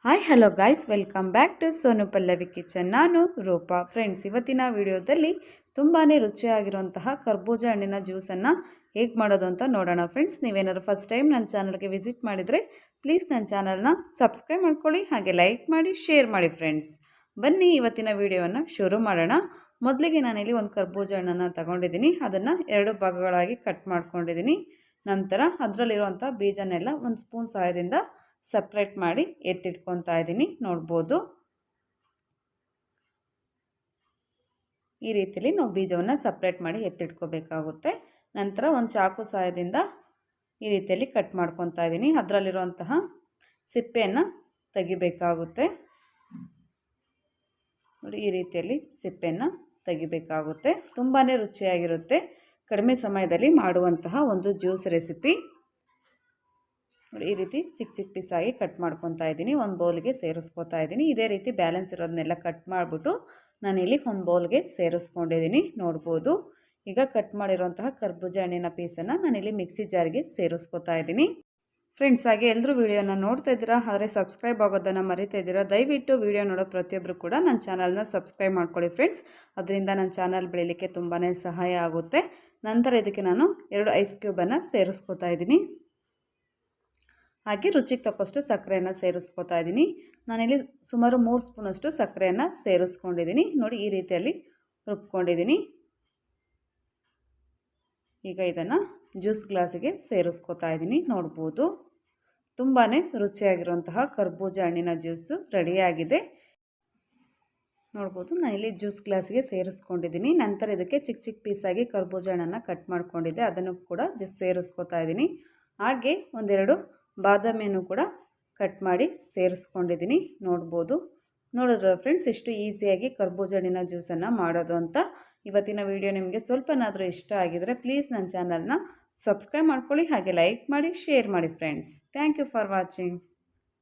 Hi hello guys, welcome back to Sonu Pallavi kitchen. ನಾನು Roopa. Friends, ಇವತ್ತಿನ ವಿಡಿಯೋದಲ್ಲಿ ತುಂಬಾ ರುಚಿಯಾಗಿರುವಂತಹ ಕರ್ಬೂಜ ಹಣ್ಣಿನ ಜ್ಯೂಸನ್ನು ಹೇಗೆ ಮಾಡೋದು ಅಂತ ನೋಡೋಣ. ಫ್ರೆಂಡ್ಸ್, ನೀವೇನಾದ್ರು ಫಸ್ಟ್ ಟೈಮ್ ನನ್ನ ಚಾನಲ್ಗೆ ವಿಸಿಟ್ ಮಾಡಿದರೆ ಪ್ಲೀಸ್ ನನ್ನ ಚಾನಲ್ನ ಸಬ್ಸ್ಕ್ರೈಬ್ ಮಾಡ್ಕೊಳ್ಳಿ, ಹಾಗೆ ಲೈಕ್ ಮಾಡಿ, ಶೇರ್ ಮಾಡಿ. ಫ್ರೆಂಡ್ಸ್, ಬನ್ನಿ ಇವತ್ತಿನ ವಿಡಿಯೋವನ್ನು ಶುರು ಮಾಡೋಣ. ಮೊದಲಿಗೆ ನಾನಿಲ್ಲಿ ಒಂದು ಕರ್ಬೂಜ ಹಣ್ಣನ್ನು ತಗೊಂಡಿದ್ದೀನಿ. ಅದನ್ನು 2 ಭಾಗಗಳಾಗಿ ಕಟ್ ಮಾಡ್ಕೊಂಡಿದ್ದೀನಿ. ನಂತರ ಅದರಲ್ಲಿರುವಂಥ ಬೀಜನೆಲ್ಲ ಒಂದು ಸ್ಪೂನ್ ಸಹಾಯದಿಂದ ಸಪ್ರೇಟ್ ಮಾಡಿ ಎತ್ತಿಟ್ಕೊತಾ ಇದ್ದೀನಿ. ನೋಡ್ಬೋದು, ಈ ರೀತಿಯಲ್ಲಿ ನಾವು ಬೀಜವನ್ನು ಸಪ್ರೇಟ್ ಮಾಡಿ ಎತ್ತಿಟ್ಕೋಬೇಕಾಗುತ್ತೆ. ನಂತರ ಒಂದು ಚಾಕು ಸಹಾಯದಿಂದ ಈ ರೀತಿಯಲ್ಲಿ ಕಟ್ ಮಾಡ್ಕೊತಾ ಇದ್ದೀನಿ. ಅದರಲ್ಲಿರುವಂತಹ ಸಿಪ್ಪೆಯನ್ನು ತೆಗಿಬೇಕಾಗುತ್ತೆ. ನೋಡಿ, ಈ ರೀತಿಯಲ್ಲಿ ಸಿಪ್ಪೆಯನ್ನು ತೆಗಿಬೇಕಾಗುತ್ತೆ. ತುಂಬಾ ರುಚಿಯಾಗಿರುತ್ತೆ. ಕಡಿಮೆ ಸಮಯದಲ್ಲಿ ಮಾಡುವಂತಹ ಒಂದು ಜ್ಯೂಸ್ ರೆಸಿಪಿ. ಈ ರೀತಿ ಚಿಕ್ಕ ಚಿಕ್ಕ ಪೀಸಾಗಿ ಕಟ್ ಮಾಡ್ಕೊತಾ ಇದ್ದೀನಿ. ಒಂದು ಬೌಲ್ಗೆ ಸೇರಿಸ್ಕೊತಾ ಇದ್ದೀನಿ. ಇದೇ ರೀತಿ ಬ್ಯಾಲೆನ್ಸ್ ಇರೋದನ್ನೆಲ್ಲ ಕಟ್ ಮಾಡಿಬಿಟ್ಟು ನಾನಿಲ್ಲಿ ಒಂದು ಬೌಲ್ಗೆ ಸೇರಿಸ್ಕೊಂಡಿದ್ದೀನಿ. ನೋಡ್ಬೋದು, ಈಗ ಕಟ್ ಮಾಡಿರೋಂತಹ ಕರ್ಬೂಜ ಹಣ್ಣಿನ ಪೀಸನ್ನು ನಾನಿಲ್ಲಿ ಮಿಕ್ಸಿ ಜಾರ್ಗೆ ಸೇರಿಸ್ಕೊತಾ ಇದ್ದೀನಿ. ಫ್ರೆಂಡ್ಸ್, ಹಾಗೆ ಎಲ್ಲರೂ ವಿಡಿಯೋನ ನೋಡ್ತಾ ಇದ್ದೀರಾ, ಆದರೆ ಸಬ್ಸ್ಕ್ರೈಬ್ ಆಗೋದನ್ನು ಮರಿತಾ ಇದ್ದೀರಾ. ದಯವಿಟ್ಟು ವಿಡಿಯೋ ನೋಡೋ ಪ್ರತಿಯೊಬ್ಬರು ಕೂಡ ನನ್ನ ಚಾನಲ್ನ ಸಬ್ಸ್ಕ್ರೈಬ್ ಮಾಡ್ಕೊಳ್ಳಿ ಫ್ರೆಂಡ್ಸ್. ಅದರಿಂದ ನನ್ನ ಚಾನಲ್ ಬೆಳೀಲಿಕ್ಕೆ ತುಂಬಾ ಸಹಾಯ ಆಗುತ್ತೆ. ನಂತರ ಇದಕ್ಕೆ ನಾನು 2 ಐಸ್ ಕ್ಯೂಬನ್ನು ಸೇರಿಸ್ಕೊತಾ ಇದ್ದೀನಿ. ಹಾಗೆ ರುಚಿಗೆ ತಕ್ಕಷ್ಟು ಸಕ್ಕರೆಯನ್ನು ಸೇರಿಸ್ಕೊತಾ ಇದ್ದೀನಿ. ನಾನಿಲ್ಲಿ ಸುಮಾರು 3 ಸ್ಪೂನಷ್ಟು ಸಕ್ಕರೆಯನ್ನು ಸೇರಿಸ್ಕೊಂಡಿದ್ದೀನಿ. ನೋಡಿ, ಈ ರೀತಿಯಲ್ಲಿ ರುಬ್ಕೊಂಡಿದ್ದೀನಿ. ಈಗ ಇದನ್ನು ಜ್ಯೂಸ್ ಗ್ಲಾಸಿಗೆ ಸೇರಿಸ್ಕೊತಾ ಇದ್ದೀನಿ. ನೋಡ್ಬೋದು, ತುಂಬಾ ರುಚಿಯಾಗಿರುವಂತಹ ಕರ್ಬೂಜ ಹಣ್ಣಿನ ಜ್ಯೂಸು ರೆಡಿಯಾಗಿದೆ. ನೋಡ್ಬೋದು, ನಾನಿಲ್ಲಿ ಜ್ಯೂಸ್ ಗ್ಲಾಸಿಗೆ ಸೇರಿಸ್ಕೊಂಡಿದ್ದೀನಿ. ನಂತರ ಇದಕ್ಕೆ ಚಿಕ್ಕ ಚಿಕ್ಕ ಪೀಸಾಗಿ ಕರ್ಬೂಜ ಹಣ್ಣನ್ನು ಕಟ್ ಮಾಡ್ಕೊಂಡಿದ್ದೆ, ಅದನ್ನು ಕೂಡ ಸೇರಿಸ್ಕೊತಾ ಇದ್ದೀನಿ. ಹಾಗೆ ಒಂದೆರಡು ಬಾದಾಮಿಯನ್ನು ಕೂಡ ಕಟ್ ಮಾಡಿ ಸೇರಿಸ್ಕೊಂಡಿದ್ದೀನಿ. ನೋಡ್ಬೋದು, ನೋಡಿದ್ರೆ ಫ್ರೆಂಡ್ಸ್, ಎಷ್ಟು ಈಸಿಯಾಗಿ ಕರ್ಬೂಜ ಹಣ್ಣಿನ ಜ್ಯೂಸನ್ನು ಮಾಡೋದು ಅಂತ. ಇವತ್ತಿನ ವಿಡಿಯೋ ನಿಮಗೆ ಸ್ವಲ್ಪನಾದರೂ ಇಷ್ಟ ಆಗಿದರೆ ಪ್ಲೀಸ್ ನನ್ನ ಚಾನಲ್ನ ಸಬ್ಸ್ಕ್ರೈಬ್ ಮಾಡ್ಕೊಳ್ಳಿ, ಹಾಗೆ ಲೈಕ್ ಮಾಡಿ, ಶೇರ್ ಮಾಡಿ. Friends, thank you for watching.